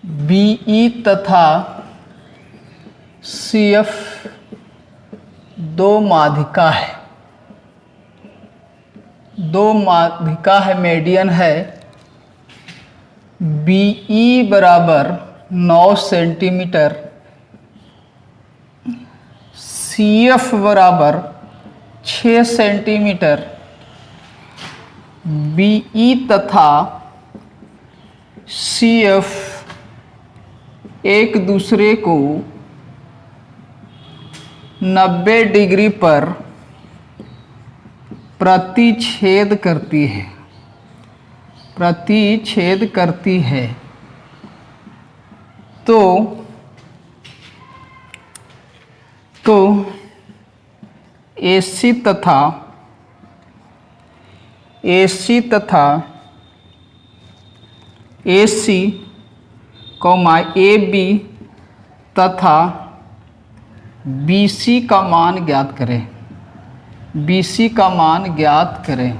BE तथा CF दो माध्यिका है, मीडियन है। BE बराबर 9 सेंटीमीटर, CF बराबर 6 सेंटीमीटर। BE तथा CF एक दूसरे को 90 डिग्री पर प्रतिच्छेद करती है, तो AC तथा AC, AB तथा BC का मान ज्ञात करें।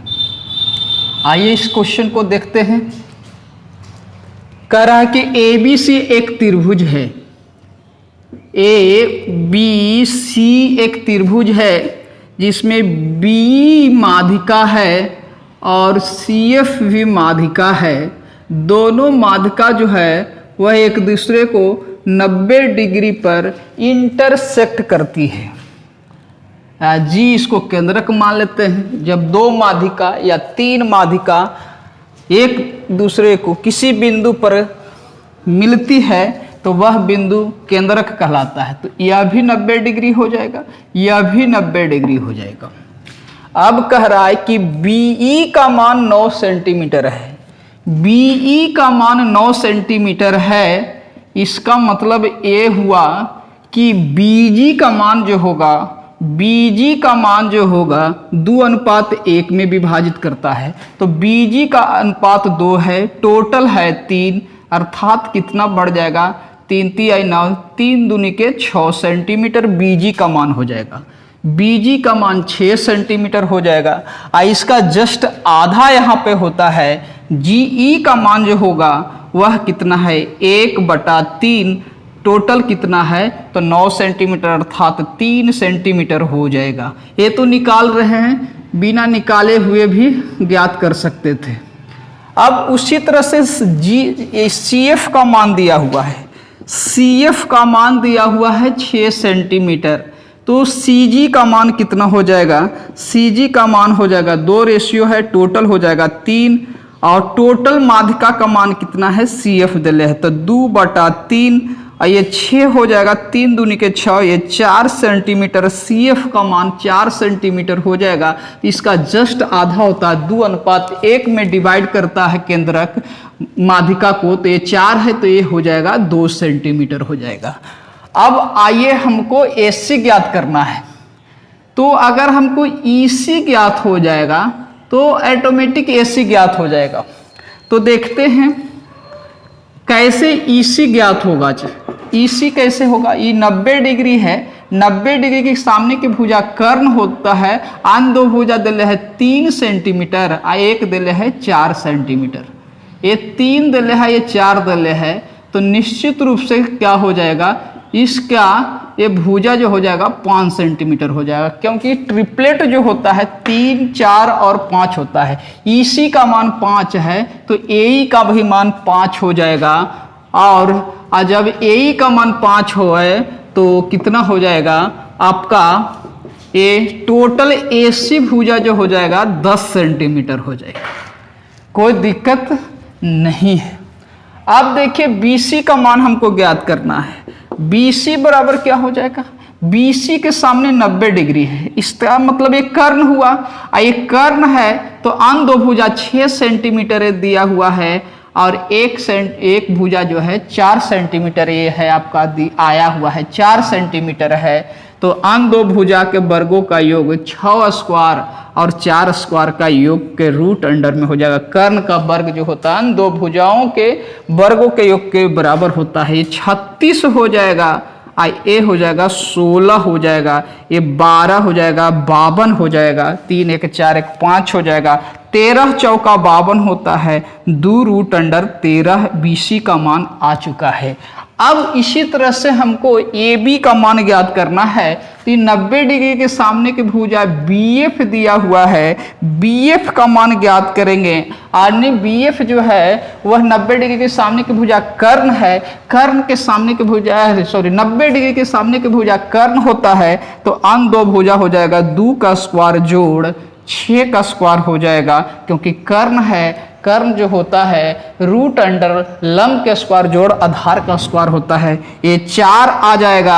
आइए इस क्वेश्चन को देखते हैं। कह रहा है कि ABC एक त्रिभुज है, ABC एक त्रिभुज है जिसमें BE माध्यिका है और CF भी माध्यिका है। दोनों माध्यिका जो है वह एक दूसरे को 90 डिग्री पर इंटरसेक्ट करती है। जी इसको केंद्रक मान लेते हैं। जब दो माध्यिका या तीन माध्यिका एक दूसरे को किसी बिंदु पर मिलती है तो वह बिंदु केंद्रक कहलाता है। तो यह भी 90 डिग्री हो जाएगा, यह भी 90 डिग्री हो जाएगा। अब कह रहा है कि BE का मान 9 सेंटीमीटर है। BE का मान 9 सेंटीमीटर है, इसका मतलब ये हुआ कि BG का मान जो होगा 2:1 में विभाजित करता है। तो BG का अनुपात 2 है, टोटल है 3, अर्थात कितना बढ़ जाएगा 3 × 9, 3 दूनी के 6 सेंटीमीटर BG का मान हो जाएगा। BG का मान 6 सेंटीमीटर हो जाएगा। इसका जस्ट आधा यहाँ पे होता है। GE का मान जो होगा वह कितना है 1/3, टोटल कितना है तो 9 सेंटीमीटर अर्थात 3 सेंटीमीटर हो जाएगा। ये तो निकाल रहे हैं, बिना निकाले हुए भी ज्ञात कर सकते थे। अब उसी तरह से CF का मान दिया हुआ है, CF का मान दिया हुआ है 6 सेंटीमीटर। तो CG का मान कितना हो जाएगा, CG का मान हो जाएगा 2 रेशियो है, टोटल हो जाएगा 3, और टोटल माध्यिका का मान कितना है CF दिले है तो 2/3, और ये 6 हो जाएगा, 3 दूनी के 6, ये 4 सेंटीमीटर। CF का मान 4 सेंटीमीटर हो जाएगा। इसका जस्ट आधा होता है, 2:1 में डिवाइड करता है केंद्रक माध्यिका को, तो ये 4 है तो ये हो जाएगा 2 सेंटीमीटर हो जाएगा। अब आइए हमको AC ज्ञात करना है। तो अगर हमको EC ज्ञात हो जाएगा तो ऑटोमेटिक AC ज्ञात हो जाएगा। तो देखते हैं कैसे EC ज्ञात होगा। EC कैसे होगा, ये 90 डिग्री है, 90 डिग्री के सामने की भुजा कर्ण होता है। आन दो भुजा दिले है 3 सेंटीमीटर, एक दिले है 4 सेंटीमीटर। ये 3 दिले है, ये 4 दिले है, तो निश्चित रूप से क्या हो जाएगा, इसका ये भुजा जो हो जाएगा 5 सेंटीमीटर हो जाएगा, क्योंकि ट्रिपलेट जो होता है 3, 4 और 5 होता है। EC का मान 5 है तो AE का भी मान 5 हो जाएगा। और जब AE का मान 5 होए तो कितना हो जाएगा आपका, ये टोटल AC भुजा जो हो जाएगा 10 सेंटीमीटर हो जाएगा। कोई दिक्कत नहीं है। अब देखिए BC का मान हमको ज्ञात करना है। BC बराबर क्या हो जाएगा, BC के सामने 90 डिग्री है, इसका मतलब एक कर्ण हुआ। एक कर्ण है तो आन दो भुजा 6 सेंटीमीटर दिया हुआ है, और एक भुजा जो है 4 सेंटीमीटर ये है आपका आया हुआ है, 4 सेंटीमीटर है। तो आन दो भुजा के वर्गों का योग 6 स्क्वायर और 4 स्क्वायर का योग के रूट अंडर में हो जाएगा। कर्ण का वर्ग जो होता है दो भुजाओं के वर्गों के योग के बराबर होता है। ये 36 हो जाएगा, ये हो जाएगा 16 हो जाएगा, ये 12 हो जाएगा, 52 हो जाएगा, 3 1 4 1 5 हो जाएगा, 13 चौका 52 होता है, 2√13 BC का मान आ चुका है। अब इसी तरह से हमको AB का मान ज्ञात करना है। तो 90 डिग्री के सामने की भुजा BF दिया हुआ है, BF का मान ज्ञात करेंगे। यानी BF जो है वह 90 डिग्री के सामने की भुजा कर्ण है, कर्ण के सामने की भुजा 90 डिग्री के सामने की भुजा कर्ण होता है। तो अंग 2 भुजा हो जाएगा, 2 का स्क्वायर जोड़ 6 का स्क्वायर हो जाएगा, क्योंकि कर्ण है, कर्ण जो होता है रूट अंडर लंब के स्क्वायर जोड़ आधार का स्क्वायर होता है। ये 4 आ जाएगा,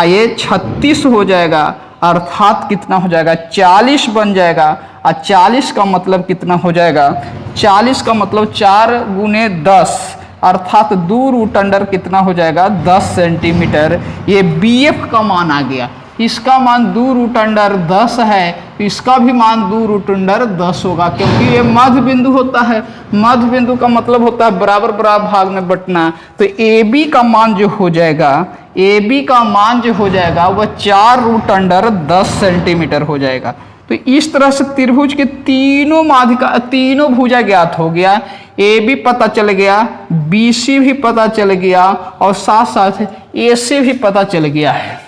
ये 36 हो जाएगा, अर्थात कितना हो जाएगा 40 बन जाएगा। और 40 का मतलब कितना हो जाएगा, 40 का मतलब 4 गुने 10 अर्थात 2√अंडर कितना हो जाएगा 10 सेंटीमीटर। ये BF का मान आ गया। इसका मान 2√10 है, इसका भी मान 2√10 होगा, क्योंकि ये मध्य बिंदु होता है। मध्य बिंदु का मतलब होता है बराबर बराबर भाग में बंटना। तो AB का मान जो हो जाएगा, AB का मान जो हो जाएगा वह 4√10 सेंटीमीटर हो जाएगा। तो इस तरह से त्रिभुज के तीनों भुजा ज्ञात हो गया। AB पता चल गया, BC भी पता चल गया, और साथ साथ AC भी पता चल गया है।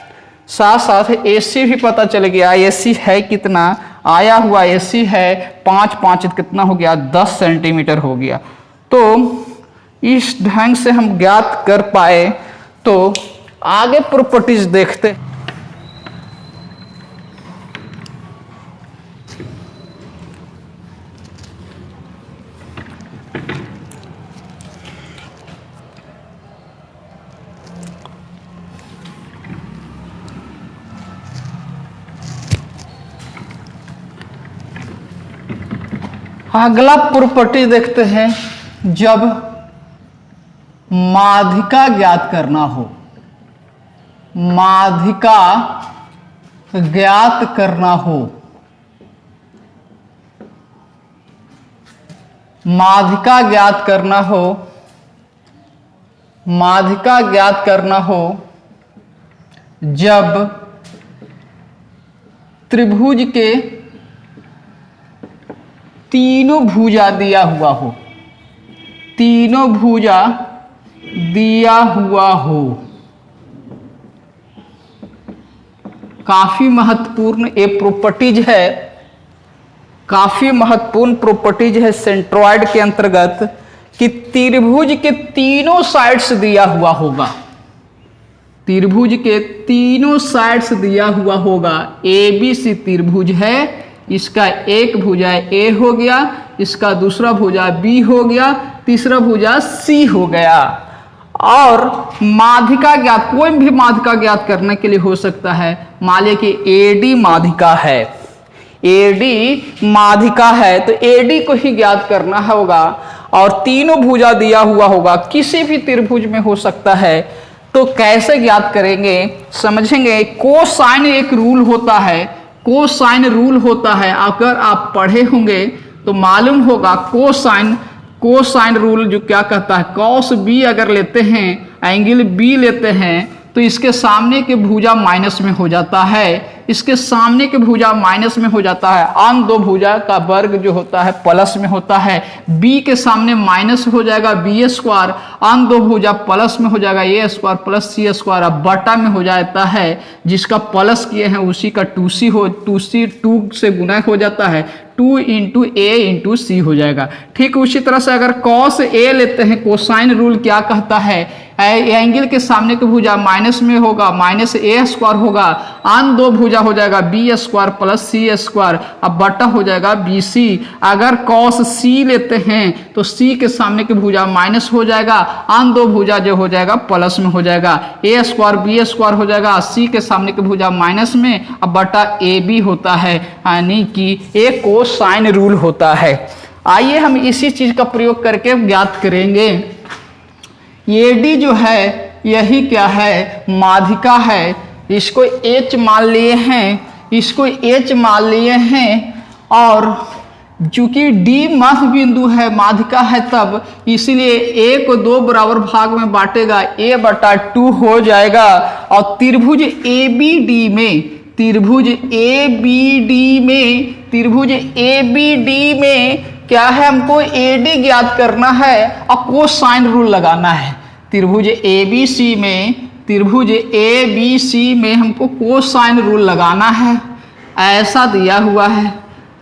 साथ साथ AC भी पता चल गया। AC है कितना, आया हुआ AC है 5 5 कितना हो गया 10 सेंटीमीटर हो गया। तो इस ढंग से हम ज्ञात कर पाए। तो आगे प्रॉपर्टीज देखते। अगला प्रॉपर्टी देखते हैं। जब माध्यिका ज्ञात करना हो, माध्यिका ज्ञात करना हो, माध्यिका ज्ञात करना हो, माध्यिका ज्ञात करना हो जब त्रिभुज के तीनों भुजा दिया हुआ हो, तीनों भुजा दिया हुआ हो। काफी महत्वपूर्ण ये प्रॉपर्टीज है, काफी महत्वपूर्ण प्रॉपर्टीज है सेंट्रॉइड के अंतर्गत, कि त्रिभुज के तीनों साइड्स दिया हुआ होगा। त्रिभुज के तीनों साइड्स दिया हुआ होगा। ABC त्रिभुज है, इसका एक भुजा A हो गया, इसका दूसरा भुजा B हो गया, तीसरा भुजा C हो गया। और माध्यिका ज्ञात, कोई भी माध्यिका ज्ञात करने के लिए हो सकता है। मान लिया कि AD माध्यिका है, AD माध्यिका है, तो AD को ही ज्ञात करना होगा। और तीनों भुजा दिया हुआ होगा, किसी भी त्रिभुज में हो सकता है। तो कैसे ज्ञात करेंगे समझेंगे। कोसाइन एक रूल होता है, कोसाइन रूल होता है। अगर आप पढ़े होंगे तो मालूम होगा कोसाइन रूल जो क्या कहता है, कॉस B अगर लेते हैं, एंगल B लेते हैं, तो इसके सामने के भुजा माइनस में हो जाता है, इसके सामने के भुजा माइनस में हो जाता है। आन दो भुजा का वर्ग जो होता है प्लस में होता है। B के सामने माइनस हो जाएगा B स्क्वायर, आन दो भुजा प्लस में हो जाएगा A square plus C square. अब बटा में हो जाता है, जिसका प्लस किए हैं उसी का 2 से गुना हो जाता है, 2 इंटू A इंटू C हो जाएगा। ठीक उसी तरह से अगर cos A लेते हैं, कोसाइन रूल क्या कहता है, एंगल के सामने की भुजा माइनस में होगा, माइनस A स्क्वायर होगा, आन दो भुजा हो जाएगा B square plus C square, अब बटा हो जाएगा BC। अगर cos C लेते हैं तो C के सामने की भुजा माइनस हो जाएगा, आन दो भुजा जो हो जाएगा प्लस में हो जाएगा, A स्क्वायर B स्क्वायर हो जाएगा, C के सामने की भुजा माइनस में, अब बटा AB होता है, यानी कि एक कोसाइन रूल होता है। आइए हम इसी चीज का प्रयोग करके ज्ञात करेंगे। AD जो है यही क्या है, माध्यिका है। इसको H मान लिए हैं, इसको H मान लिए हैं, और चूंकि D मध्य बिंदु है, माध्यिका है, तब इसलिए A को 2 बराबर भाग में बांटेगा, A बटा 2 हो जाएगा। और त्रिभुज ABD में, त्रिभुज ABD में, त्रिभुज ABD में क्या है, हमको एडी ज्ञात करना है और कोसाइन रूल लगाना है। त्रिभुज एबीसी में हमको कोसाइन रूल लगाना है। ऐसा दिया हुआ है,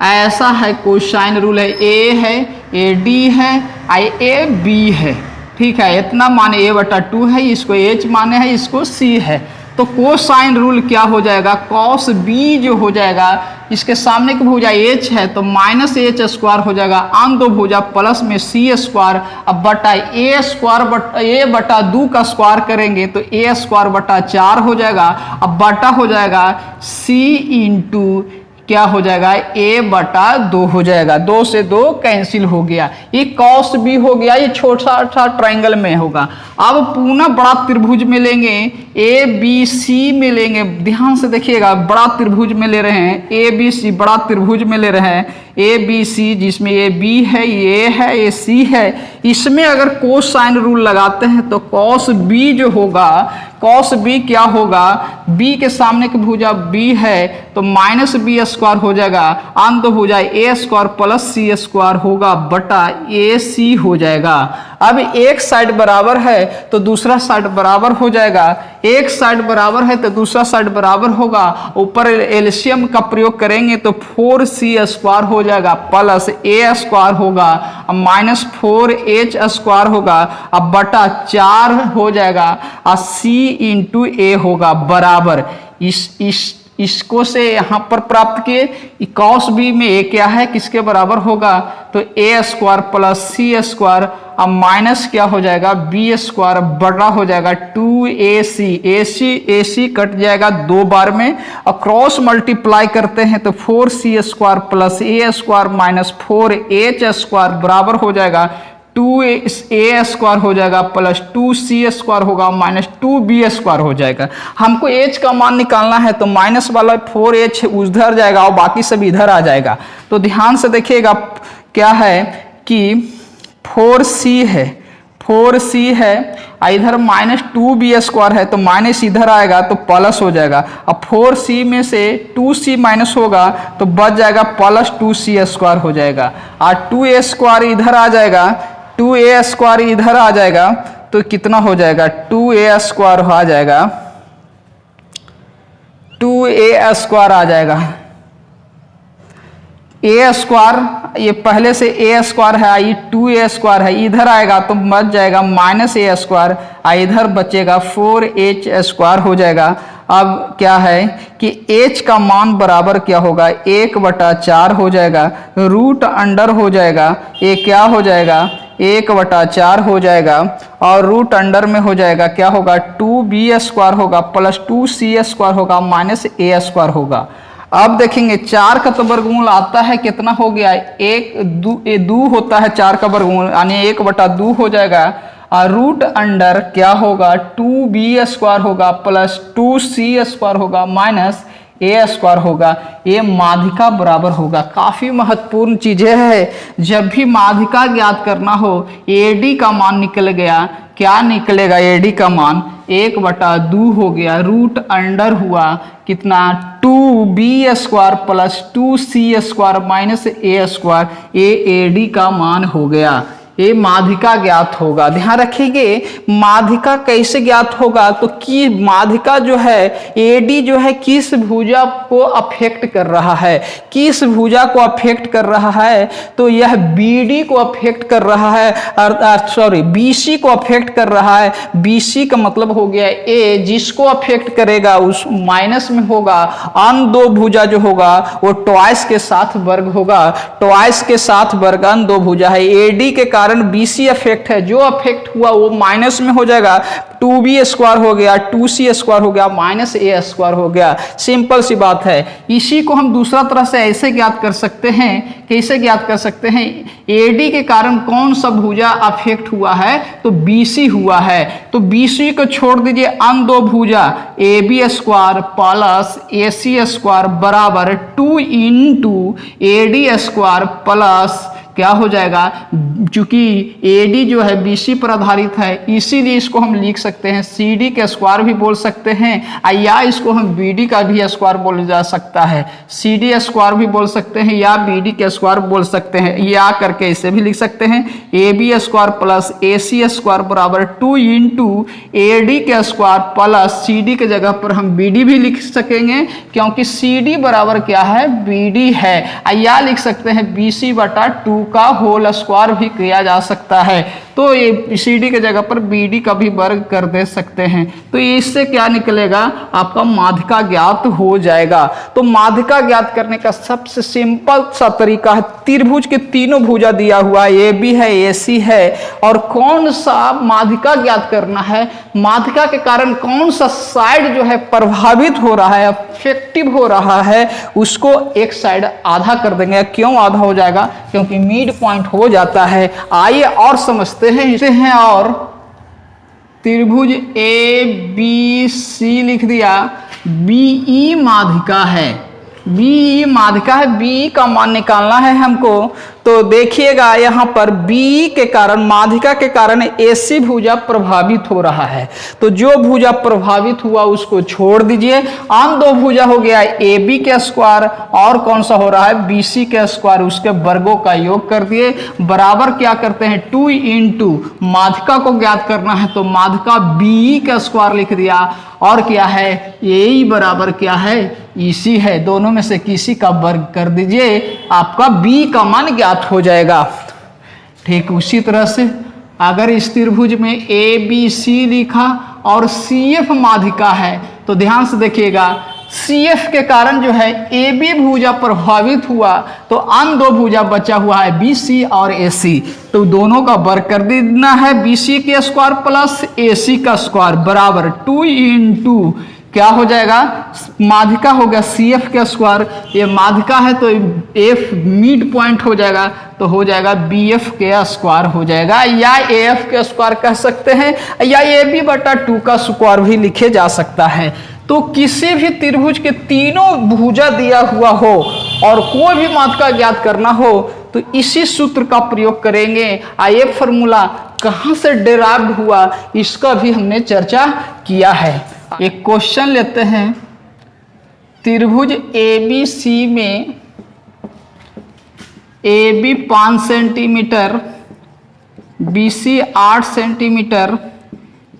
ऐसा है कोसाइन रूल है, ए है, ए डी है, आई ए बी है, ठीक है। इतना माने a/2 है, इसको h माने है, इसको c है। तो कोसाइन रूल क्या हो जाएगा, cos b जो हो जाएगा, इसके सामने की भुजा h है तो -h² हो जाएगा, आन दो भुजा प्लस में c², अब बटा a/2 का स्क्वायर करेंगे तो a²/4 हो जाएगा। अब बटा हो जाएगा c इंटू क्या हो जाएगा, a/2 हो जाएगा। 2 से 2 कैंसिल हो गया, ये cos b हो गया, ये छोटा सा ट्रायंगल में होगा। अब पुनः बड़ा त्रिभुज में लेंगे, ए बी सी में लेंगे, ध्यान से देखिएगा, बड़ा त्रिभुज में ले रहे हैं, ए बी सी बड़ा त्रिभुज में ले रहे हैं, ए बी सी, जिसमें ए बी है, ये है, ये सी है। इसमें अगर कोसाइन रूल लगाते हैं तो cos b जो होगा, cos b क्या होगा, b के सामने की भुजा b है तो -b² हो जाएगा, आन दो भुजा a² प्लस c² होगा, बटा ac हो जाएगा। अब एक साइड बराबर है तो दूसरा साइड बराबर हो जाएगा, एक साइड बराबर है तो दूसरा साइड बराबर होगा, ऊपर एलसीएम का प्रयोग करेंगे तो 4c² हो जाएगा, प्लस a² होगा, अब -4h² होगा, अब बटा 4 हो जाएगा, और c इंटू a होगा, बराबर इसको से यहाँ पर प्राप्त किए। cos b में a क्या है, किसके बराबर होगा, तो a² प्लस c², अब माइनस क्या हो जाएगा, b² बड़ा हो जाएगा 2ac, ac कट जाएगा 2 बार में, और क्रॉस मल्टीप्लाई करते हैं तो 4c² plus a² minus 4h² बराबर हो जाएगा 2a² हो जाएगा, प्लस 2c² होगा, माइनस 2b² हो जाएगा। हमको h का मान निकालना है तो माइनस वाला 4h उधर जाएगा और बाकी सब इधर आ जाएगा। तो ध्यान से देखिएगा, क्या है कि 4c है, 4c है, इधर -2b² है तो माइनस इधर आएगा तो प्लस हो जाएगा। अब 4c में से 2c माइनस होगा तो बच जाएगा प्लस 2c² हो जाएगा, और 2a² इधर आ जाएगा, 2a² इधर आ जाएगा तो कितना हो जाएगा, 2a² आ जाएगा, 2a² आ जाएगा, a² ये पहले से a² है, ये 2a² है, इधर आएगा तो बच जाएगा -a², इधर बचेगा 4h² हो जाएगा। अब क्या है कि h का मान बराबर क्या होगा, 1/4 हो जाएगा, रूट अंडर हो जाएगा, ये क्या हो जाएगा, 1/4 हो जाएगा, और रूट अंडर में हो जाएगा, क्या होगा, 2b² होगा, प्लस 2c² होगा, माइनस a² होगा। अब देखेंगे 4 का तो वर्गमूल आता है, कितना हो गया, 2 होता है 4 का वर्गमूल, यानी 1/2 हो जाएगा, और रूट अंडर क्या होगा, 2b² होगा, प्लस 2c² होगा, माइनस a² होगा, ये माध्यिका बराबर होगा। काफी महत्वपूर्ण चीजें है, जब भी माध्यिका ज्ञात करना हो, AD का मान निकल गया, क्या निकलेगा, AD का मान 1/2 हो गया, रूट अंडर हुआ कितना, 2b² plus 2c² minus a², ये AD का मान हो गया। ये माध्यिका ज्ञात होगा। ध्यान रखिए माध्यिका कैसे ज्ञात होगा, तो कि माध्यिका जो है एडी जो है किस भुजा को अफेक्ट कर रहा है, किस भुजा को अफेक्ट कर रहा है, तो यह बीडी को अफेक्ट कर रहा है, सॉरी बीसी को अफेक्ट कर रहा है। बीसी का मतलब हो गया ए, जिसको अफेक्ट करेगा उस माइनस में होगा, अन दो भुजा जो होगा वो ट्वाइस के साथ वर्ग होगा, ट्वाइस के साथ वर्ग अन दो भुजा है। एडी के कारण बीसी अफेक्ट है, जो अफेक्ट हुआ वो माइनस में हो जाएगा, 2b² हो गया, 2c² हो गया, माइनस a² हो गया। सिंपल सी बात है। इसी को हम दूसरा तरह से ऐसे ज्ञात कर सकते हैं, कैसे ज्ञात कर सकते हैं, एडी के कारण कौन सा भुजा अफेक्ट हुआ है, तो बीसी हुआ है, तो बीसी को छोड़ दीजिए, अन दो भुजा ab² प्लस ac² बराबर 2 इंटू ad² प्लस क्या हो जाएगा, चूंकि AD जो है BC पर आधारित है इसीलिए इसको हम लिख सकते हैं CD के स्क्वायर भी बोल सकते हैं, या इसको हम BD का भी स्क्वायर बोला जा सकता है, CD स्क्वायर भी बोल सकते हैं या BD के स्क्वायर बोल सकते हैं, या करके इसे भी लिख सकते हैं AB square plus AC square बराबर 2 इंटू AD के स्क्वायर प्लस CD के जगह पर हम BD भी लिख सकेंगे क्योंकि CD बराबर क्या है, BD है, या लिख सकते हैं BC बटा 2 का होल स्क्वायर भी किया जा सकता है। तो ये CD के जगह पर BD का भी वर्ग कर दे सकते हैं। तो इससे क्या निकलेगा, आपका माध्यिका ज्ञात हो जाएगा। तो माध्यिका ज्ञात करने का सबसे सिंपल सा तरीका है, त्रिभुज के तीनों भुजा दिया हुआ है, AB है, AC है, और कौन सा माध्यिका ज्ञात करना है, माध्यिका के कारण कौन सा साइड जो है प्रभावित हो रहा है, अफेक्टिव हो रहा है, उसको एक साइड आधा कर देंगे। क्यों आधा हो जाएगा, क्योंकि मिड पॉइंट हो जाता है। आइए और समझते हैं इसे हैं, और त्रिभुज ABC लिख दिया, BE माध्यिका है, BE माध्यिका है, BE का मान निकालना है हमको। तो देखिएगा यहाँ पर BE के कारण, माध्यिका के कारण AC भुजा प्रभावित हो रहा है, तो जो भुजा प्रभावित हुआ उसको छोड़ दीजिए। आन दो भुजा हो गया AB के स्क्वायर और कौन सा हो रहा है, BC के स्क्वायर, उसके वर्गों का योग कर दिए, बराबर क्या करते हैं 2 इंटू माध्यिका को ज्ञात करना है तो माध्यिका BE का स्क्वायर लिख दिया, और क्या है AE बराबर क्या है, EC है, दोनों में से किसी का वर्ग कर दीजिए, आपका B का मान ज्ञात हो जाएगा। ठीक उसी तरह से अगर इस त्रिभुज में ABC लिखा और CF माध्यिका है तो ध्यान से देखिएगा, CF के कारण जो है AB भुजा प्रभावित हुआ तो अन्य दो भुजा बचा हुआ है BC और AC, तो दोनों का वर्ग कर देना है, BC के स्क्वायर प्लस AC का स्क्वायर बराबर 2 इंटू क्या हो जाएगा, माध्यिका हो गया CF के स्क्वायर, ये माध्यिका है तो F मिड पॉइंट हो जाएगा, तो हो जाएगा BF के स्क्वायर हो जाएगा, या AF के स्क्वायर कह सकते हैं, या AB बटा 2 का स्क्वायर भी लिखे जा सकता है। तो किसी भी त्रिभुज के तीनों भुजा दिया हुआ हो और कोई भी माध्यिका ज्ञात करना हो तो इसी सूत्र का प्रयोग करेंगे। ये फॉर्मूला कहाँ से डेराइव्ड हुआ इसका भी हमने चर्चा किया है। एक क्वेश्चन लेते हैं, त्रिभुज ABC में AB 5 centimetre, BC 8 centimetre,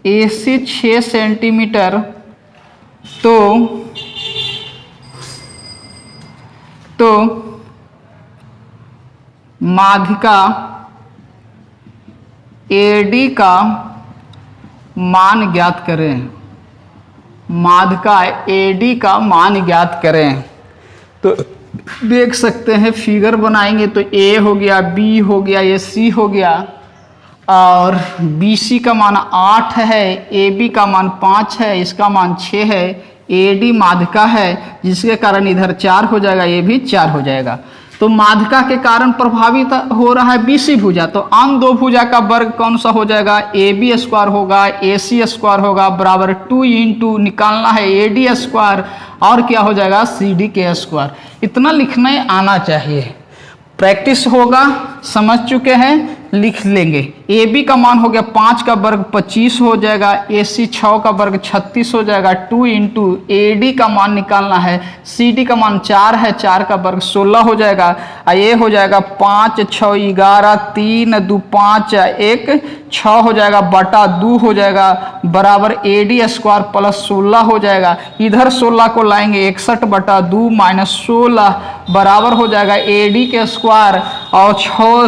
AC 6 centimetre, तो माध्यिका AD का मान ज्ञात करें, माध्यिका AD का मान ज्ञात करें। तो देख सकते हैं फिगर बनाएंगे तो A हो गया, B हो गया, ये C हो गया, और BC का मान 8 है, AB का मान 5 है, इसका मान 6 है, AD माध्यिका है जिसके कारण इधर 4 हो जाएगा, ये भी 4 हो जाएगा। तो माध्यिका के कारण प्रभावित हो रहा है BC भुजा, तो आन दो भुजा का वर्ग कौन सा हो जाएगा, AB स्क्वायर होगा, AC स्क्वायर होगा, बराबर 2 इंटू निकालना है AD स्क्वायर, और क्या हो जाएगा CD के स्क्वायर। इतना लिखना आना चाहिए, प्रैक्टिस होगा, समझ चुके हैं, लिख लेंगे। AB का मान हो गया 5 का वर्ग 25 हो जाएगा, AC 6 का वर्ग 36 हो जाएगा, 2 इंटू AD का मान निकालना है, CD का मान 4 है, 4 का वर्ग 16 हो जाएगा, ये हो जाएगा 5 6 11 3 2 5 1 6 हो जाएगा, बटा 2 हो जाएगा, बराबर AD स्क्वायर प्लस 16 हो जाएगा, इधर 16 को लाएंगे 61 बटा 2 माइनस 16 बराबर हो जाएगा AD के स्क्वायर, और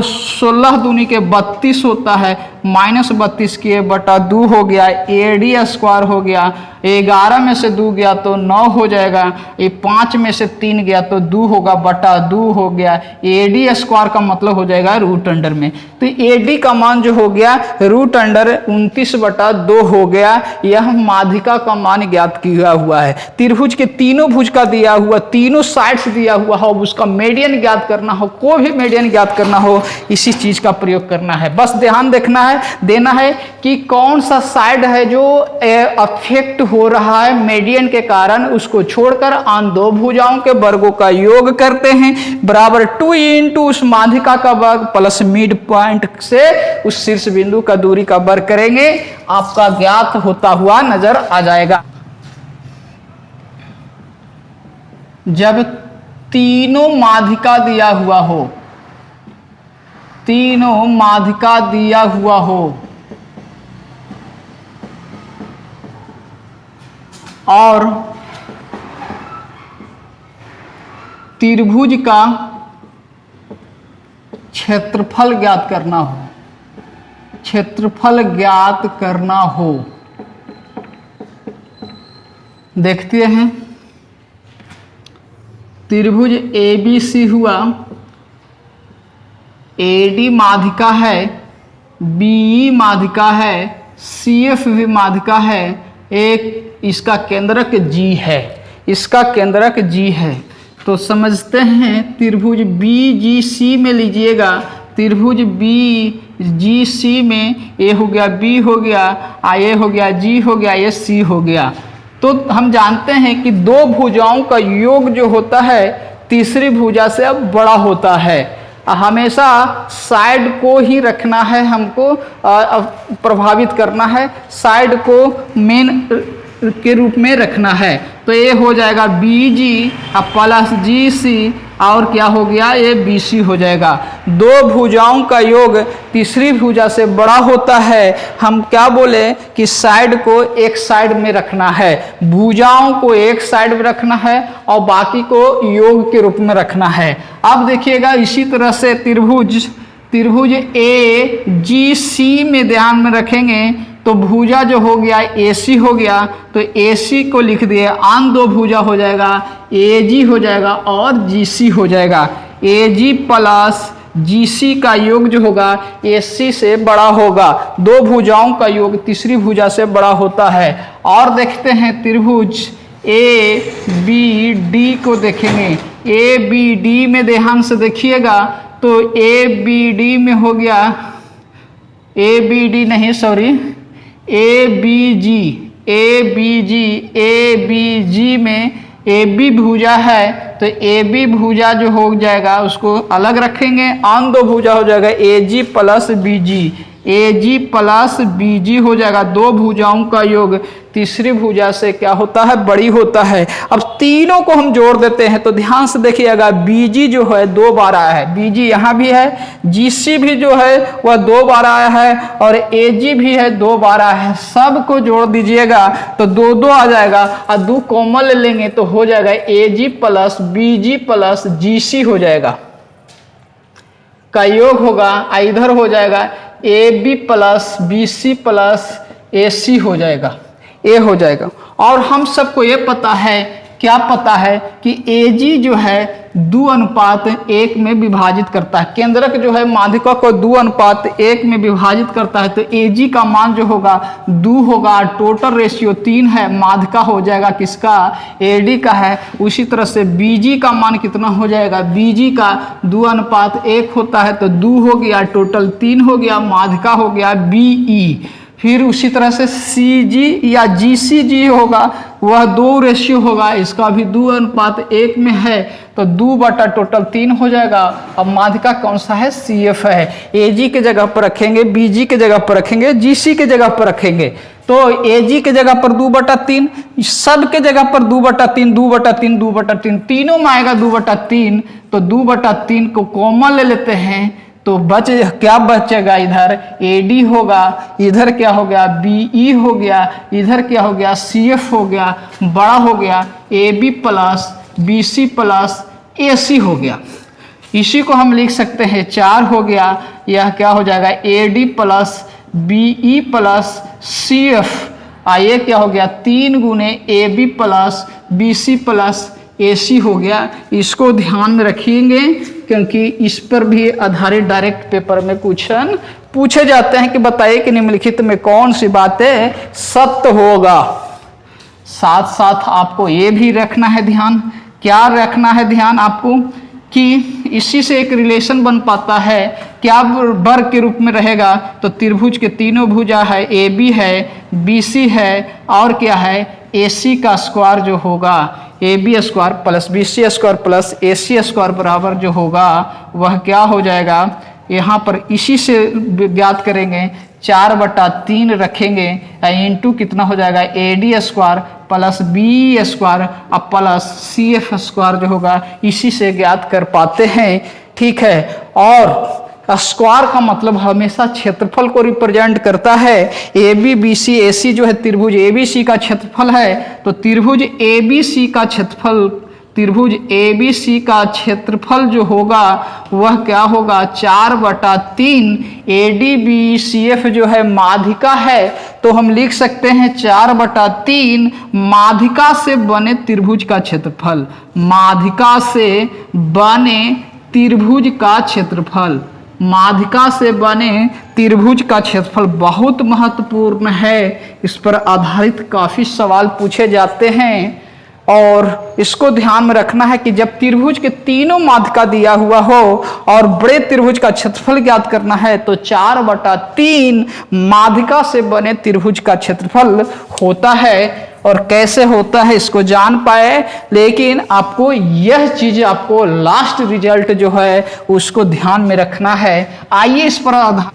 16 दूनी के 32 होता है, माइनस 32 के बटा 2 हो गया, AD स्क्वायर हो गया, 11 में से 2 गया तो 9 हो जाएगा, ये 5 में से 3 गया तो 2 होगा, बटा 2 हो गया, AD स्क्वायर का मतलब हो जाएगा रूट अंडर में, तो AD का मान जो हो गया रूट अंडर 29 बटा 2 हो गया। यह माध्यिका का मान ज्ञात किया हुआ है। त्रिभुज के तीनों भुज का दिया हुआ, तीनों साइड्स दिया हुआ हो, उसका मीडियन ज्ञात करना हो, कोई भी मीडियन ज्ञात करना हो, इसी चीज का प्रयोग करना है। बस ध्यान देना है कि कौन सा साइड है जो अफेक्ट हो रहा है मेडियन के कारण, उसको छोड़कर आन दो भुजाओं के वर्गों का योग करते हैं बराबर 2 इंटू उस माध्यिका का वर्ग प्लस मिड पॉइंट से उस शीर्ष बिंदु का दूरी का वर्ग करेंगे, आपका ज्ञात होता हुआ नजर आ जाएगा। जब तीनों माध्यिका दिया हुआ हो, तीनों माध्यिका दिया हुआ हो और त्रिभुज का क्षेत्रफल ज्ञात करना हो, क्षेत्रफल ज्ञात करना हो, देखते हैं त्रिभुज ABC हुआ, AD माध्यिका है, BE माध्यिका है, CF भी माध्यिका है, एक इसका केंद्रक G है, इसका केंद्रक G है। तो समझते हैं त्रिभुज BGC में लीजिएगा, त्रिभुज BGC में A हो गया, B हो गया, A हो गया, G हो गया, ये C हो गया। तो हम जानते हैं कि दो भुजाओं का योग जो होता है तीसरी भुजा से अब बड़ा होता है। हमेशा साइड को ही रखना है, हमको प्रभावित करना है, साइड को मेन के रूप में रखना है। तो ये हो जाएगा BG प्लस GC और क्या हो गया, ये BC हो जाएगा। दो भुजाओं का योग तीसरी भुजा से बड़ा होता है। हम क्या बोले कि साइड को एक साइड में रखना है, भुजाओं को एक साइड में रखना है और बाकी को योग के रूप में रखना है। अब देखिएगा इसी तरह से त्रिभुज AGC में ध्यान में रखेंगे तो भुजा जो हो गया AC हो गया, तो AC को लिख दिए, आन दो भुजा हो जाएगा AG हो जाएगा और GC हो जाएगा। AG प्लस GC का योग जो होगा AC से बड़ा होगा। दो भुजाओं का योग तीसरी भुजा से बड़ा होता है। और देखते हैं त्रिभुज ABD को देखेंगे, ABD में ध्यान से देखिएगा तो ABD में हो गया, ABD नहीं सॉरी ABG में AB भुजा है, तो AB भुजा जो हो जाएगा उसको अलग रखेंगे, आन दो भुजा हो जाएगा AG प्लस BG हो जाएगा। दो भुजाओं का योग तीसरी भुजा से क्या होता है, बड़ी होता है। अब तीनों को हम जोड़ देते हैं तो ध्यान से देखिएगा BG जो है 2 बार आया है, BG यहाँ भी है, GC भी जो है वह 2 बार आया है और AG भी है 2 बार आया है। सबको जोड़ दीजिएगा तो 2 आ जाएगा और 2 कॉमन ले लेंगे तो हो जाएगा AG plus BG plus GC हो जाएगा का योग होगा। इधर हो जाएगा AB plus BC plus AC हो जाएगा, ए हो जाएगा। और हम सबको ये पता है, क्या पता है कि AG जो है 2:1 में विभाजित करता है, केंद्रक जो है माध्यिका को 2:1 में विभाजित करता है। तो AG का मान जो होगा 2 होगा, टोटल रेशियो 3 है, माध्यिका हो जाएगा किसका, AD का है। उसी तरह से BG का मान कितना हो जाएगा, BG का 2:1 होता है तो 2 हो गया, टोटल 3 हो गया, माध्यिका हो गया BE। फिर उसी तरह से CG या GCG होगा, वह 2 रेशियो होगा, इसका भी 2:1 में है तो 2 बटा टोटल 3 हो जाएगा। अब माध्यिका कौन सा है, CF है। AG के जगह पर रखेंगे, BG के जगह पर रखेंगे, GC के जगह पर रखेंगे। तो AG के जगह पर 2/3, सब के जगह पर 2/3, 2/3, 2/3, तीनों में आएगा 2/3। तो 2/3 को कॉमन ले लेते हैं तो क्या बचेगा, इधर AD होगा, इधर क्या हो गया BE हो गया, इधर क्या हो गया CF हो गया, बड़ा हो गया AB plus BC plus AC हो गया। इसी को हम लिख सकते हैं 4 हो गया, यह क्या हो जाएगा AD plus BE plus CF, ये क्या हो गया 3 गुने AB plus BC plus AC हो गया। इसको ध्यान में रखेंगे क्योंकि इस पर भी आधारित डायरेक्ट पेपर में क्वेश्चन पूछे जाते हैं कि बताइए कि निम्नलिखित में कौन सी बातें सत्य होगा। साथ साथ आपको ये भी रखना है ध्यान, क्या रखना है ध्यान आपको कि इसी से एक रिलेशन बन पाता है, क्या वर्ग के रूप में रहेगा, तो त्रिभुज के तीनों भुजा है, ए बी है, बी सी है, और क्या है, ए सी का स्क्वायर जो होगा, A B square plus B C square plus A C square बराबर जो होगा वह क्या हो जाएगा, यहाँ पर इसी से ज्ञात करेंगे, 4/3 रखेंगे, इंटू कितना हो जाएगा, A D square plus B square और प्लस सी एफ स्क्वायर जो होगा इसी से ज्ञात कर पाते हैं। ठीक है, और स्क्वायर का मतलब हमेशा क्षेत्रफल को रिप्रेजेंट करता है। ए बी बी सी ए सी जो है त्रिभुज ए बी सी का क्षेत्रफल है, तो त्रिभुज ए बी सी का क्षेत्रफल, त्रिभुज ए बी सी का क्षेत्रफल जो होगा वह क्या होगा, 4/3। A D B C F जो है माध्यिका है, तो हम लिख सकते हैं 4/3 माध्यिका से बने त्रिभुज का क्षेत्रफल, माध्यिका से बने त्रिभुज का क्षेत्रफल, माध्यिका से बने त्रिभुज का क्षेत्रफल बहुत महत्वपूर्ण है। इस पर आधारित काफी सवाल पूछे जाते हैं और इसको ध्यान में रखना है कि जब त्रिभुज के तीनों माध्यिका दिया हुआ हो और बड़े त्रिभुज का क्षेत्रफल ज्ञात करना है तो 4/3 माध्यिका से बने त्रिभुज का क्षेत्रफल होता है। और कैसे होता है इसको जान पाए, लेकिन आपको यह चीज आपको लास्ट रिजल्ट जो है उसको ध्यान में रखना है। आइए इस पर आधार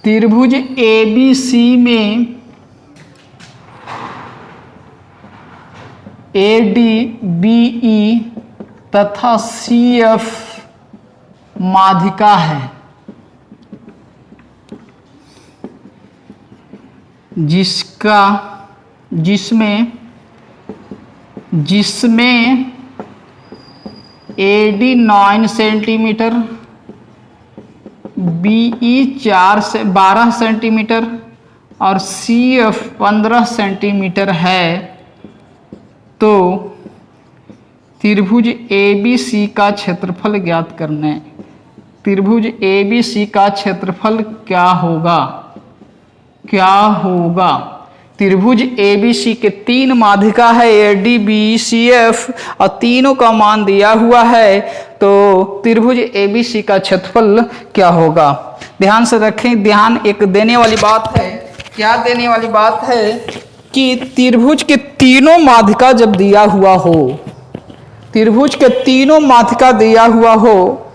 त्रिभुज ए बी सी में ए डी बी ई तथा सी एफ माध्यिका है, जिसमें A D 9 centimetre, B E 12 centimetre और सी एफ 15 सेंटीमीटर है। तो त्रिभुज ए बी सी का क्षेत्रफल ज्ञात करने, त्रिभुज ए बी सी का क्षेत्रफल क्या होगा, क्या होगा। त्रिभुज ए बी सी के 3 माध्यिका है, A D B C F, और तीनों का मान दिया हुआ है, तो त्रिभुज ए बी सी का क्षेत्रफल क्या होगा। ध्यान से रखें, ध्यान एक देने वाली बात है। क्या देने वाली बात है कि त्रिभुज के तीनों माध्यिका जब दिया हुआ हो, त्रिभुज के तीनों माध्यिका दिया हुआ हो,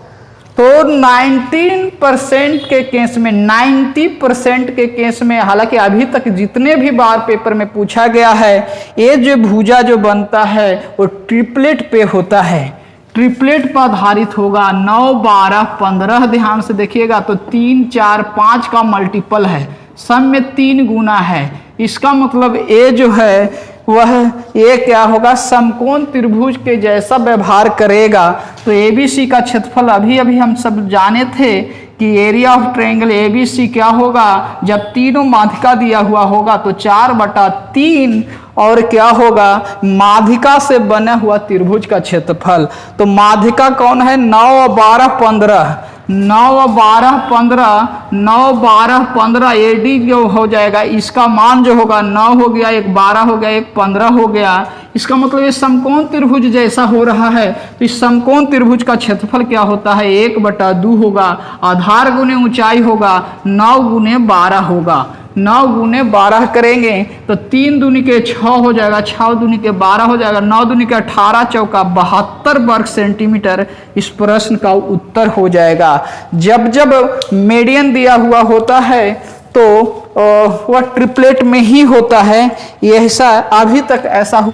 तो 19% के केस में, 90% के केस में, हालांकि अभी तक जितने भी बार पेपर में पूछा गया है, ये जो भुजा जो बनता है वो ट्रिपलेट पे होता है, ट्रिपलेट पर आधारित होगा। 9, 12, 15 ध्यान से देखिएगा तो 3, 4, 5 का मल्टीपल है, सम में 3 गुना है। इसका मतलब ए जो है वह ये क्या होगा, समकोण त्रिभुज के जैसा व्यवहार करेगा। तो एबीसी का क्षेत्रफल अभी अभी हम सब जाने थे कि एरिया ऑफ ट्रायंगल एबीसी क्या होगा, जब तीनों माध्यिका दिया हुआ होगा तो 4/3 और क्या होगा, माध्यिका से बना हुआ त्रिभुज का क्षेत्रफल। तो माध्यिका कौन है, 9, 12, 15, 9, 12, 15, 9, 12, 15 एडी जो हो जाएगा, इसका मान जो होगा 9 हो गया, एक 12 हो गया, एक 15 हो गया। इसका मतलब ये समकोण त्रिभुज जैसा हो रहा है। तो इस समकोण त्रिभुज का क्षेत्रफल क्या होता है, 1/2 होगा, आधार गुने ऊंचाई होगा, 9 गुने 12 होगा। 9 गुने 12 करेंगे तो 3 दूनी के 6 हो जाएगा, 6 दूनी के 12 हो जाएगा, 9 दूनी के 18 चौका 72 वर्ग सेंटीमीटर इस प्रश्न का उत्तर हो जाएगा। जब जब मीडियन दिया हुआ होता है तो वह ट्रिपलेट में ही होता है, ये ऐसा अभी तक ऐसा हो।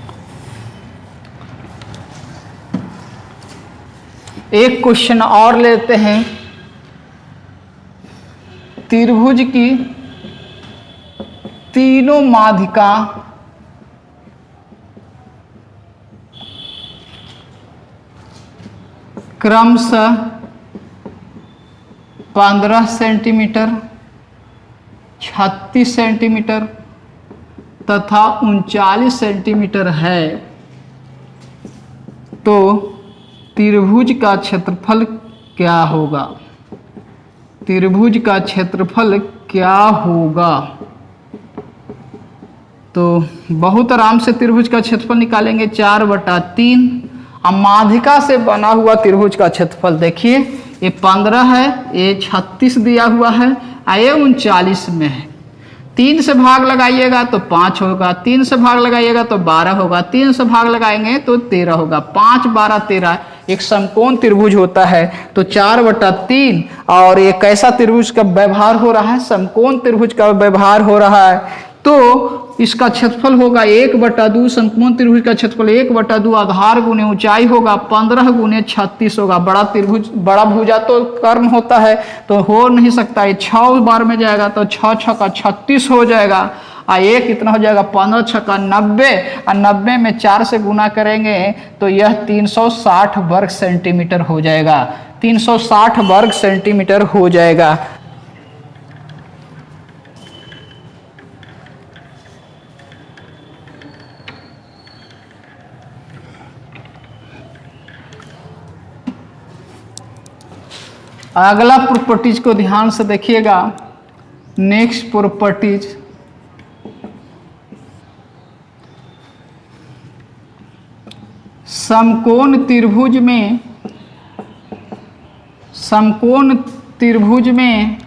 एक क्वेश्चन और लेते हैं। त्रिभुज की तीनों माध्यिका क्रमशः 15 सेंटीमीटर, 36 सेंटीमीटर तथा 39 सेंटीमीटर है, तो त्रिभुज का क्षेत्रफल क्या होगा, त्रिभुज का क्षेत्रफल क्या होगा। तो बहुत आराम से त्रिभुज का क्षेत्रफल निकालेंगे 4/3। अब माध्यिका से बना हुआ त्रिभुज का क्षेत्रफल देखिए, ये 15 है, ये 36 दिया हुआ है, ये 39 में है। 3 से भाग लगाइएगा तो 5 होगा, 3 से भाग लगाइएगा तो 12 होगा, 3 से भाग लगाएंगे तो 13 होगा। 5, 12, 13 एक समकोण त्रिभुज होता है। तो 4/3 और ये कैसा त्रिभुज का व्यवहार हो रहा है, समकोण त्रिभुज का व्यवहार हो रहा है। तो इसका क्षेत्रफल होगा 1/2, समकोण त्रिभुज का क्षेत्रफल 1/2 आधार गुने ऊंचाई होगा 15 गुने 36 होगा। बड़ा त्रिभुज, बड़ा भुजा तो कर्ण होता है, तो हो नहीं सकता, ये 6 बार में जाएगा तो 6 छक्का 36 हो जाएगा। ये कितना हो जाएगा, 15 छक्का 90, और 90 में 4 से गुना करेंगे तो यह 360 वर्ग सेंटीमीटर हो जाएगा। 360 वर्ग सेंटीमीटर हो जाएगा। अगला प्रॉपर्टीज को ध्यान से देखिएगा। नेक्स्ट प्रॉपर्टीज, समकोण त्रिभुज में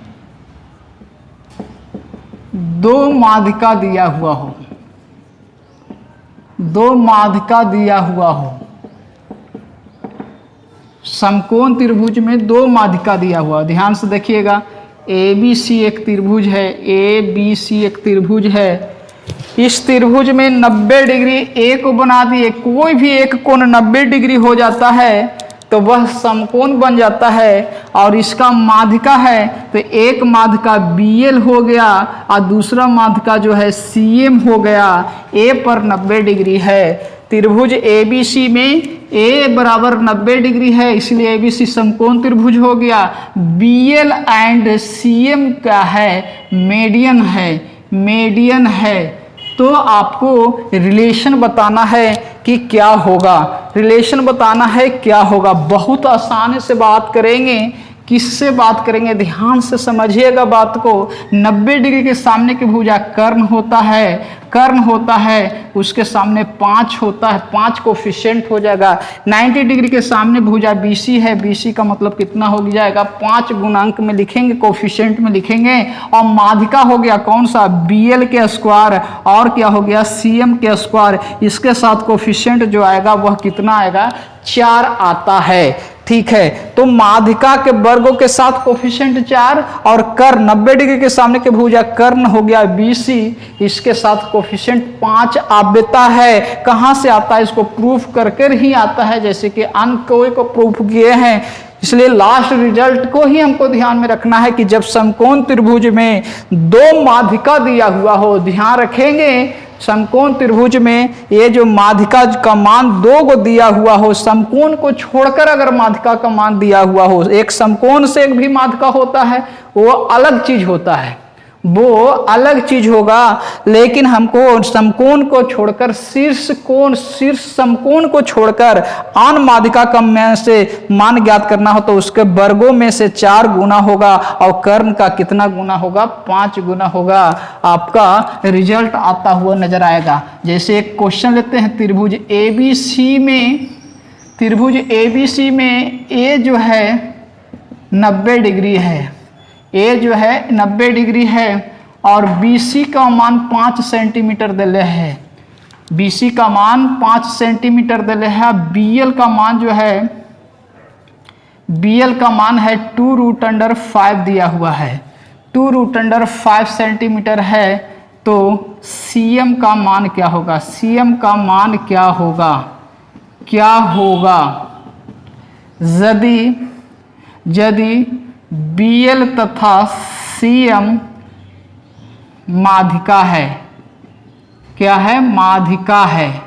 दो माध्यिका दिया हुआ हो, समकोण त्रिभुज में 2 माध्यिका दिया हुआ। ध्यान से देखिएगा, ABC एक त्रिभुज है, ABC एक त्रिभुज है। इस त्रिभुज में 90 डिग्री ए को बना दिए, कोई भी एक कोण 90 डिग्री हो जाता है तो वह समकोण बन जाता है। और इसका माध्यिका है तो एक माध्यिका BL हो गया और दूसरा माध्यिका जो है CM हो गया। A पर 90 डिग्री है। त्रिभुज ABC में A बराबर 90 डिग्री है, इसलिए ABC समकोण त्रिभुज हो गया। BL एंड CM क्या है, मीडियन है। तो आपको रिलेशन बताना है कि क्या होगा, बहुत आसानी से बात करेंगे। किससे बात करेंगे, ध्यान से समझिएगा बात को। 90 डिग्री के सामने की भुजा कर्ण होता है, उसके सामने 5 होता है, 5 कोफिशिएंट हो जाएगा। 90 डिग्री के सामने भुजा BC है, BC का मतलब कितना हो जाएगा, 5 गुणांक में लिखेंगे, कोफिशिएंट में लिखेंगे। और माध्यिका हो गया कौन सा, BL के स्क्वायर, और क्या हो गया, CM के स्क्वायर। इसके साथ कोफिशिएंट जो आएगा वह कितना आएगा, 4 आता है। ठीक है, तो माध्यिका के वर्गों के साथ कोफिशिएंट 4 और कर्ण 90 डिग्री के सामने के भुजा कर्ण हो गया BC, इसके साथ कोफिशिएंट 5 आता है। कहां से आता है, इसको प्रूफ करके ही आता है, जैसे कि अंक को प्रूफ किए हैं। इसलिए लास्ट रिजल्ट को ही हमको ध्यान में रखना है कि जब समकोण त्रिभुज में 2 माध्यिका दिया हुआ हो, ध्यान रखेंगे समकोण त्रिभुज में ये जो माध्यिका का मान 2 को दिया हुआ हो, समकोण को छोड़कर अगर माध्यिका का मान दिया हुआ हो, एक समकोण से एक भी माध्यिका होता है, वो अलग चीज होगा। लेकिन हमको समकोण को छोड़कर शीर्ष समकोण को छोड़कर आन माध्यिका का मान से मान ज्ञात करना हो तो उसके वर्गों में से 4 गुना होगा और कर्ण का कितना गुना होगा, 5 गुना होगा। आपका रिजल्ट आता हुआ नजर आएगा। जैसे एक क्वेश्चन लेते हैं, त्रिभुज ABC में A जो है 90 डिग्री है, और BC का मान 5 सेंटीमीटर दिले है, BC का मान 5 सेंटीमीटर दिले है। BL का मान जो है, BL का मान है 2√5 दिया हुआ है, 2√5 सेंटीमीटर है। तो CM का मान क्या होगा, यदि BL तथा CM माध्यिका है, माध्यिका है,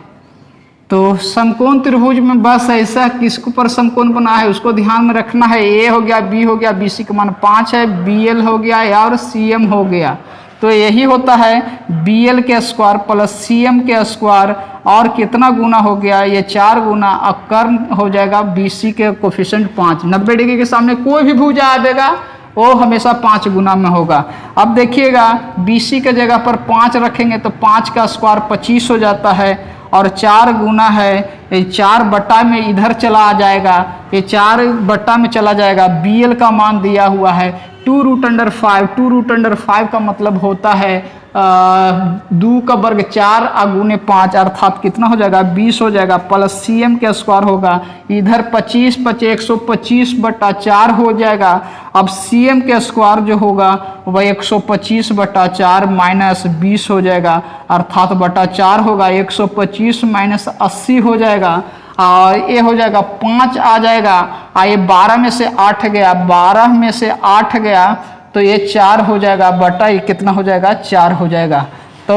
तो समकोण त्रिभुज में बस ऐसा किसको पर समकोण बना है उसको ध्यान में रखना है। A हो गया, B हो गया, BC का मान 5 है, BL हो गया और CM हो गया। तो यही होता है BL के स्क्वायर प्लस CM के स्क्वायर, और कितना गुना हो गया, ये 4 गुना। अब कर्ण हो जाएगा BC के कोफिशिएंट 5। 90 डिग्री के सामने कोई भी भुजा आएगा वो हमेशा 5 गुना में होगा। अब देखिएगा BC के जगह पर 5 रखेंगे तो 5 का स्क्वायर 25 हो जाता है, और 4 गुना है ये 4 बटा में इधर चला आ जाएगा, ये 4 बटा में चला जाएगा। BL का मान दिया हुआ है 2√5। 2√5 का मतलब होता है 2 का वर्ग 4 गुने 5 अर्थात कितना हो जाएगा 20 हो जाएगा, प्लस CM का स्क्वायर होगा, इधर 25 125 बटा 4 हो जाएगा। अब CM का स्क्वायर जो होगा वह 125 बटा 4 माइनस 20 हो जाएगा, अर्थात बटा 4 होगा, 125 माइनस 80 हो जाएगा, और ये हो जाएगा 5 आ जाएगा। ये 12 में से 8 गया, 12 में से 8 गया तो ये 4 हो जाएगा, बटा ये कितना हो जाएगा 4 हो जाएगा। तो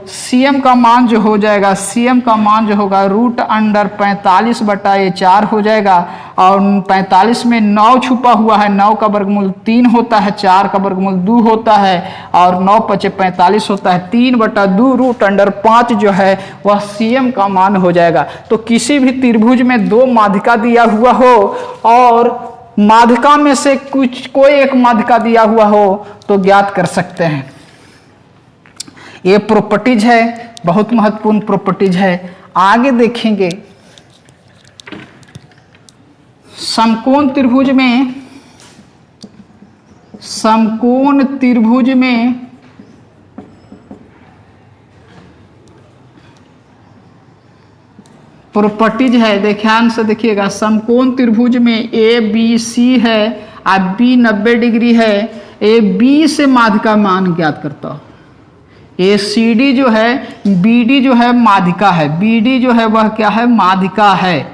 CM का मान जो हो जाएगा, CM का मान जो होगा √45 बटा ये 4 हो जाएगा, और 45 में 9 छुपा हुआ है, 9 का वर्गमूल 3 होता है, 4 का वर्गमूल 2 होता है, और 9 × 5 = 45 होता है, 3/2 √5 जो है वह CM का मान हो जाएगा। तो किसी भी त्रिभुज में 2 माध्यिका दिया हुआ हो और माध्यिका में से कोई एक माध्यिका दिया हुआ हो तो ज्ञात कर सकते हैं। ये प्रॉपर्टीज है, बहुत महत्वपूर्ण प्रॉपर्टीज है। आगे देखेंगे समकोण त्रिभुज में प्रॉपर्टीज है, ध्यान से देखिएगा। समकोण त्रिभुज में ABC है और B 90 डिग्री है, AB से माध्यिका मान ज्ञात करता हो। ACD जो है, BD जो है माध्यिका है, BD जो है वह क्या है माध्यिका है,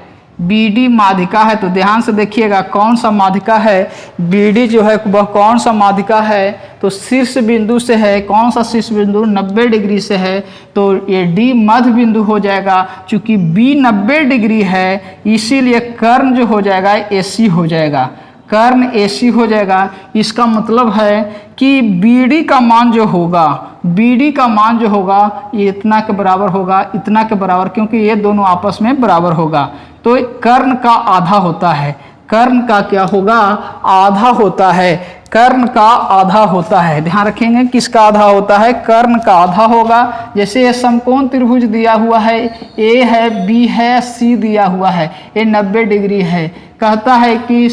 BD माध्यिका है। तो ध्यान से देखिएगा कौन सा माध्यिका है, BD जो है वह कौन सा माध्यिका है, तो शीर्ष बिंदु से है। कौन सा शीर्ष बिंदु 90 डिग्री से है, तो ये D मध्य बिंदु हो जाएगा। चूंकि B 90 डिग्री है इसीलिए कर्ण जो हो जाएगा AC हो जाएगा, कर्ण AC हो जाएगा। इसका मतलब है कि BD का मान जो होगा, BD का मान जो होगा ये इतना के बराबर होगा, इतना के बराबर, क्योंकि ये दोनों आपस में बराबर होगा। तो कर्ण का आधा होता है, कर्ण का क्या होगा आधा होता है, कर्ण का आधा होता है। ध्यान रखेंगे किसका आधा होता है, कर्ण का आधा होगा। जैसे ये समकोण त्रिभुज दिया हुआ है, A है, B है, C दिया हुआ है, ये 90 डिग्री है। कहता है कि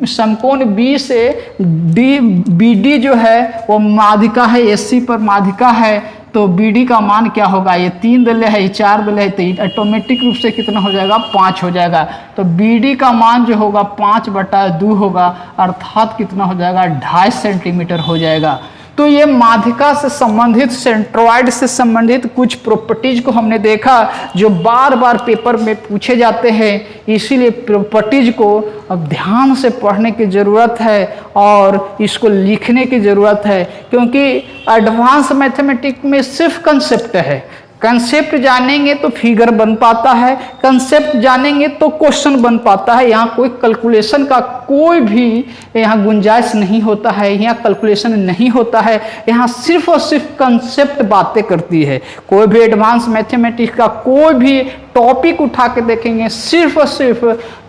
समकोण B से BD जो है वो माध्यिका है, AC पर माध्यिका है, तो BD का मान क्या होगा, ये 3 दले है, ये 4 दले है, तो ऑटोमेटिक रूप से कितना हो जाएगा 5 हो जाएगा। तो BD का मान जो होगा 5/2 होगा, अर्थात कितना हो जाएगा 2.5 सेंटीमीटर हो जाएगा। तो ये माध्यिका से संबंधित, सेंट्रोइड से संबंधित कुछ प्रॉपर्टीज को हमने देखा जो बार बार पेपर में पूछे जाते हैं, इसीलिए प्रॉपर्टीज को अब ध्यान से पढ़ने की ज़रूरत है और इसको लिखने की ज़रूरत है, क्योंकि एडवांस मैथमेटिक्स में सिर्फ कंसेप्ट है। कंसेप्ट जानेंगे तो फिगर बन पाता है, कंसेप्ट जानेंगे तो क्वेश्चन बन पाता है। यहाँ कोई कैलकुलेशन का कोई भी यहाँ गुंजाइश नहीं होता है, यहाँ कैलकुलेशन नहीं होता है, यहाँ सिर्फ और सिर्फ कंसेप्ट बातें करती है। कोई भी एडवांस मैथमेटिक्स का कोई भी टॉपिक उठा के देखेंगे, सिर्फ और सिर्फ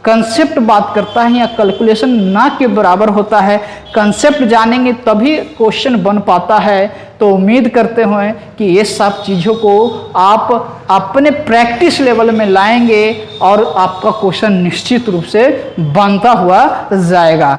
कंसेप्ट बात करता है, या कैलकुलेशन ना के बराबर होता है। कंसेप्ट जानेंगे तभी क्वेश्चन बन पाता है। तो उम्मीद करते हुए कि ये सब चीज़ों को आप अपने प्रैक्टिस लेवल में लाएंगे और आपका क्वेश्चन निश्चित रूप से बनता हुआ जाएगा।